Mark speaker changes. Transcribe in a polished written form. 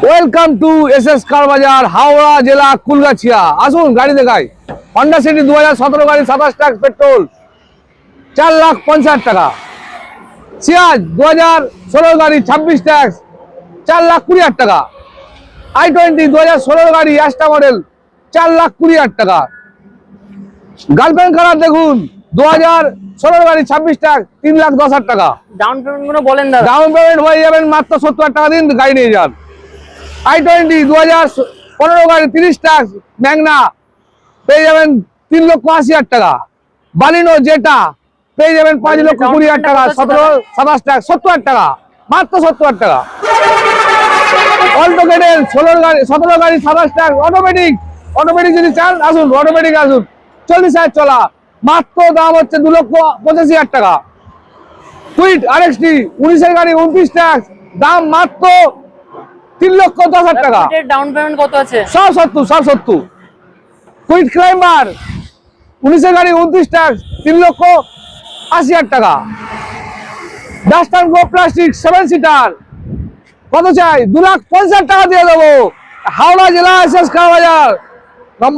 Speaker 1: Welcome to SS কার বাজার, হাওড়া জেলা, কুলগাছিয়া। আসুন গাড়ি দেখাই। হন্ডা সিটি 2017 গাড়ি, 27 টাকা পেট্রোল, 4,50,000 টাকা। সিয়াজ 2016 গাড়ি, 26 ট্যাক্স, 4,20,000 টাকা। i20 2016 গাড়ি, অ্যাস্টা মডেল, 4,20,000 টাকা। গার্লফ্রেন্ড কালার দেখুন, 2016 গাড়ি, 26 ট্যাক্স, 3,10,000 টাকা।
Speaker 2: ডাউন পেমেন্ট গুলো বলেন দাদা।
Speaker 1: ডাউন পেমেন্ট হয়ে যাবেন মাত্র 70,000 টাকা দিন, গাড়ি নিয়ে যান। i20 2015 গাড়ি, 30 ট্যাক্স, ম্যাগনা, পেয়ে যাবেন 3,80,000 টাকা। বালিনো জেটা পেয়ে যাবেন 5,20,000 টাকা, 27 ট্যাক্স, 70,000 টাকা, মাত্র 70,000 টাকা। অল্টো কেডেল 17 গাড়ি, 27 ট্যাক্স, অটোমেটিক যদি চান আসুন, অটোমেটিক আসুন। 40,000 চলা, মাত্র দাম হচ্ছে 2,85,000 টাকা। কুইট আরএক্সটি 19 গাড়ি, 29 ট্যাক্স, দাম মাত্র 3,10,000 টাকা।
Speaker 2: ডাউন পেমেন্ট কত আছে?
Speaker 1: সব 70। কুইট ক্লাইম্বার 19 গাড়ি, 29 ট্যাক্স, 3,80,000 টাকা। ডাস্টার গো প্লাস্টিক 7 সিটার কত চাই? 2,50,000 টাকা দিয়ে দেবো। হাওড়া জেলা এসএস কার বাজার।